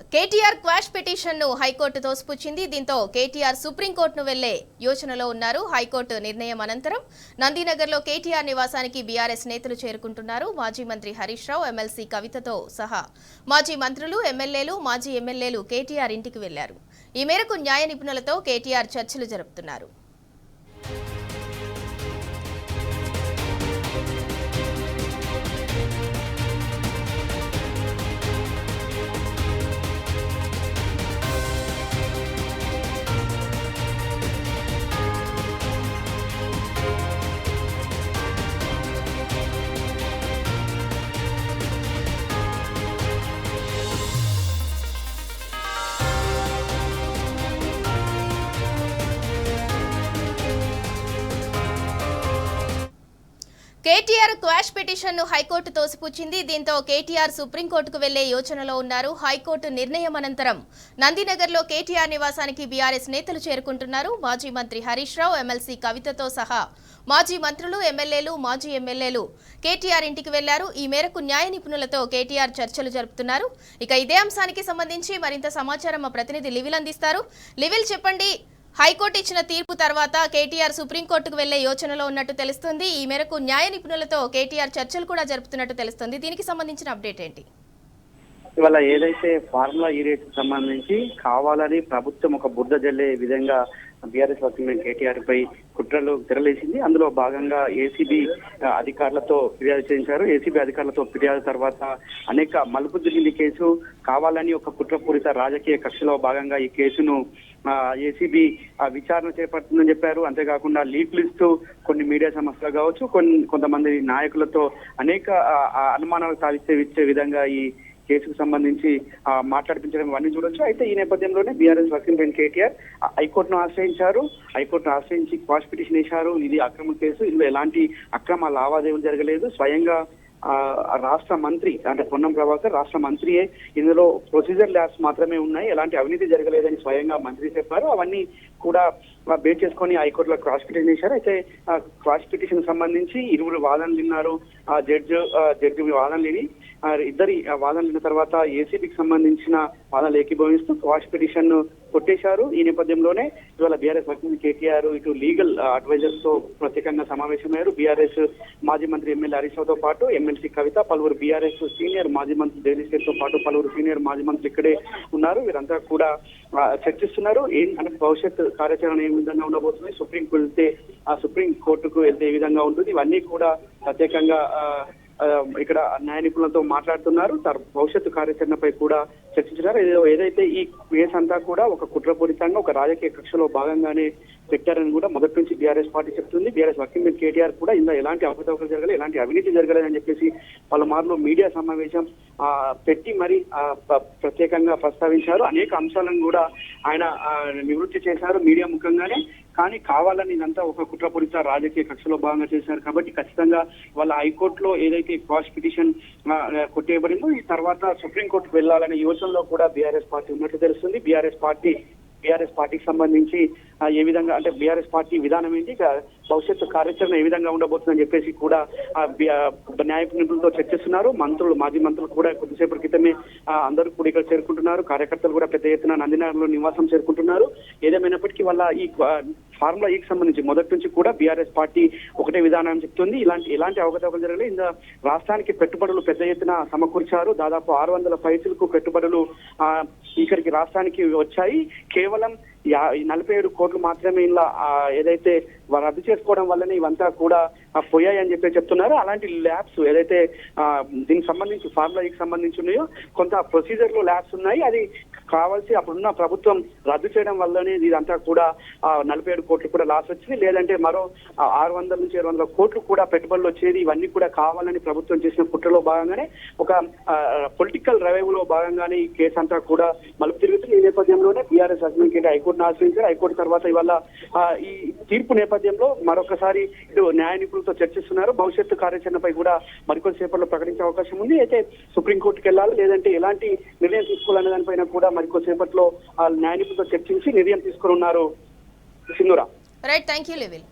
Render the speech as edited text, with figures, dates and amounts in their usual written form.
KTR quash petition ను high court తోసిపుచ్చింది. దీంతో కేటీఆర్ సుప్రీంకోర్టును వెళ్లే యోచనలో ఉన్నారు. హైకోర్టు నిర్ణయం అనంతరం నందినగర్లో కేటీఆర్ నివాసానికి బీఆర్ఎస్ నేతలు చేరుకుంటున్నారు. మాజీ మంత్రి హరీష్ రావు, ఎమ్మెల్సీ కవితతో సహా మాజీ మంత్రులు, ఎమ్మెల్యేలు, మాజీ ఎమ్మెల్యేలు కేటీఆర్ ఇంటికి వెళ్లారు. ఈ మేరకు న్యాయ నిపుణులతో కేటీఆర్ చర్చలు జరుపుతున్నారు. కేటీఆర్ క్వాష్ పిటిషన్ ను హైకోర్టు తోసిపుచ్చింది. దీంతో కేటీఆర్ సుప్రీంకోర్టుకు వెళ్లే యోచనలో ఉన్నారు. హైకోర్టు నిర్ణయం అనంతరం నందినగర్లో కేటీఆర్ నివాసానికి బీఆర్ఎస్ నేతలు చేరుకుంటున్నారు. మాజీ మంత్రి హరీష్ రావు, ఎమ్మెల్సీ కవితతో సహా మాజీ మంత్రులు, ఎమ్మెల్యేలు, మాజీ ఎమ్మెల్యేలు కేటీఆర్ ఇంటికి వెళ్లారు. ఈ మేరకు న్యాయ నిపుణులతో కేటీఆర్ చర్చలు జరుపుతున్నారు. ఇక ఇదే అంశానికి సంబంధించి మరింత సమాచారం మా ప్రతినిధి లివిల్ అందిస్తారు. లివిల్, చెప్పండి. హైకోర్టు ఇచ్చిన తీర్పు తర్వాత కేటీఆర్ సుప్రీంకోర్టుకు వెళ్లే యోచనలో ఉన్నట్టు తెలుస్తుంది. ఈ మేరకు న్యాయ నిపుణులతో కేటీఆర్ చర్చలు కూడా జరుపుతున్నట్టు తెలుస్తుంది. దీనికి సంబంధించిన అప్డేట్ ఏంటి? ఇవాళ ఏదైతే ఫార్ములా ఈ రేట్ సంబంధించి కావాలని ప్రభుత్వం ఒక బురద జల్లే విధంగా బీఆర్ఎస్ వర్కింగ్ కేటీఆర్ పై కుట్రలు తెరలేసింది. అందులో భాగంగా ఏసీబీ అధికారులతో ఫిర్యాదు చేయించారు. ఏసీబీ అధికారులతో ఫిర్యాదు తర్వాత అనేక మలుపు తిరిగింది కేసు. కావాలని ఒక కుట్రపూరిత రాజకీయ కక్షలో భాగంగా ఈ కేసును ఏసీబీ విచారణ చేపడుతుందని చెప్పారు. అంతేకాకుండా లీకులు ఇస్తూ కొన్ని మీడియా సంస్థలు కావచ్చు, కొంతమంది నాయకులతో అనేక అనుమానాలు సాధించే విధంగా ఈ కేసుకు సంబంధించి మాట్లాడిపించడం ఇవన్నీ చూడొచ్చు. అయితే ఈ నేపథ్యంలోనే బీఆర్ఎస్ వర్కింగ్ ప్రెసిడెంట్ కేటీఆర్ హైకోర్టును ఆశ్రయించారు. హైకోర్టును ఆశ్రయించి క్వాష్ పిటిషన్ వేశారు. ఇది అక్రమ కేసు, ఇందులో ఎలాంటి అక్రమ లావాదేవీలు జరగలేదు. స్వయంగా రాష్ట్ర మంత్రి అంటే పొన్నం ప్రభాకర్ రాష్ట్ర మంత్రియే ఇందులో ప్రొసీజర్ ల్యాబ్స్ మాత్రమే ఉన్నాయి, ఎలాంటి అవినీతి జరగలేదని స్వయంగా మంత్రి చెప్పారు. అవన్నీ కూడా బేస్ చేసుకొని హైకోర్టులో క్రాస్ పిటిషన్ చేశారు. అయితే క్రాస్ పిటిషన్ సంబంధించి ఇరువురు వాదనలు విన్నారు. జడ్జి వాదనలు విని ఇద్దరి వాదనలు విన్న తర్వాత ఏసీబీకి సంబంధించిన వాదనలు ఏకీభవిస్తూ క్వాష్ పిటిషన్ ను కొట్టేశారు. ఈ నేపథ్యంలోనే ఇవాళ బీఆర్ఎస్ వర్కింగ్ కేటీఆర్ ఇటు లీగల్ అడ్వైజర్స్ తో ప్రత్యేకంగా సమావేశమయ్యారు. బీఆర్ఎస్ మాజీ మంత్రి ఎమ్మెల్యే హరీష్ రావుతో పాటు ఎమ్మెల్సీ కవిత, పలువురు బీఆర్ఎస్ సీనియర్ మాజీ మంత్రి జగదీష్ తో పాటు పలువురు సీనియర్ మాజీ మంత్రులు ఇక్కడే ఉన్నారు. వీరంతా కూడా చర్చిస్తున్నారు. అంటే భవిష్యత్ కార్యాచరణ ఏ విధంగా ఉండబోతుంది, సుప్రీం కోర్టుకు వెళ్తే ఏ విధంగా ఉంటుంది, ఇవన్నీ కూడా ప్రత్యేకంగా ఇక్కడ న్యాయ నిపుణులతో మాట్లాడుతున్నారు. భవిష్యత్తు కార్యాచరణపై కూడా చర్చించారు. ఏదైతే ఈ కేసు అంతా కూడా ఒక కుట్రపూరితంగా ఒక రాజకీయ కక్షలో భాగంగానే పెట్టారని కూడా మొదటి నుంచి బీఆర్ఎస్ పార్టీ చెప్తుంది. బీఆర్ఎస్ వర్కింగ్ ప్రెసిడెంట్ కేటీఆర్ కూడా ఇందులో ఎలాంటి అవకతవకలు జరగలేదు, ఎలాంటి అవినీతి జరగలేదని చెప్పేసి పలుమార్లు మీడియా సమావేశం పెట్టి మరి ప్రత్యేకంగా ప్రస్తావించారు. అనేక అంశాలను కూడా ఆయన నివృత్తి చేశారు మీడియా ముఖంగానే. కానీ కావాలని ఇదంతా ఒక కుట్రపూరిత రాజకీయ కక్షలో భాగంగా చేశారు కాబట్టి ఖచ్చితంగా వాళ్ళ హైకోర్టులో ఏదైతే క్వాష్ పిటిషన్ కొట్టేయబడిందో ఈ తర్వాత సుప్రీంకోర్టుకు వెళ్లాలనే యోచనలో కూడా బీఆర్ఎస్ పార్టీ ఉన్నట్లు తెలుస్తుంది. బీఆర్ఎస్ పార్టీకి సంబంధించి ఏ విధంగా అంటే బీఆర్ఎస్ పార్టీ విధానం ఏంటి, భవిష్యత్తు కార్యాచరణ ఏ విధంగా ఉండబోతుందని చెప్పేసి కూడా న్యాయ నిపుణులతో చర్చిస్తున్నారు. మాజీ మంత్రులు కూడా కొద్దిసేపటి క్రితమే అందరూ కూడా ఇక్కడ చేరుకుంటున్నారు. కార్యకర్తలు కూడా పెద్ద ఎత్తున నందినగర్లో నివాసం చేరుకుంటున్నారు. ఏదేమైనప్పటికీ వాళ్ళ ఈ ఫార్ములా ఈకి సంబంధించి మొదటి నుంచి కూడా బీఆర్ఎస్ పార్టీ ఒకటే విధానం చెప్తుంది. ఎలాంటి అవకతవకలు జరగలేదు. ఇందులో రాష్ట్రానికి పెట్టుబడులు పెద్ద ఎత్తున సమకూర్చారు. దాదాపు 600 పైసలకు పెట్టుబడులు ఇక్కడికి రాష్ట్రానికి వచ్చాయి. కేవలం 47 కోట్లు మాత్రమే ఇలా ఏదైతే రద్దు చేసుకోవడం వల్లనే ఇవంతా కూడా పోయాయి అని చెప్పి చెప్తున్నారు. అలాంటి ల్యాబ్స్ ఏదైతే దీనికి సంబంధించి ఫార్ములాకి సంబంధించి ఉన్నాయో కొంత ప్రొసీజర్ లో ల్యాబ్స్ ఉన్నాయి. అది కావాల్సి అప్పుడున్న ప్రభుత్వం రద్దు చేయడం వల్లనే ఇదంతా కూడా 47 కోట్లు కూడా లాస్ వచ్చింది. లేదంటే మరో 600 నుంచి 700 కోట్లు కూడా పెట్టుబడులు వచ్చేది. ఇవన్నీ కూడా కావాలని ప్రభుత్వం చేసిన కుట్రలో భాగంగానే ఒక పొలిటికల్ రివైవ్ లో భాగంగానే ఈ కేసు అంతా కూడా మలుపు తిరుగుతుంది. ఈ నేపథ్యంలోనే బీఆర్ఎస్ అసెంబ్లీకి హైకోర్టును ఆశ్రయించారు. హైకోర్టు తర్వాత ఇవాళ ఈ తీర్పు నేపథ్యంలో మరొకసారి ఇటు న్యాయ నిపుణులతో చర్చిస్తున్నారు. భవిష్యత్తు కార్యాచరణపై కూడా మరికొద్దిసేపట్లో ప్రకటించే అవకాశం ఉంది. అయితే సుప్రీంకోర్టుకు వెళ్ళాలి లేదంటే ఎలాంటి నిర్ణయం తీసుకోవాలనే దానిపైన కూడా మరికొద్దిసేపట్లో న్యాయ నిపుణులతో చర్చించి నిర్ణయం తీసుకున్నారు. Sindhura. Right, thank you level.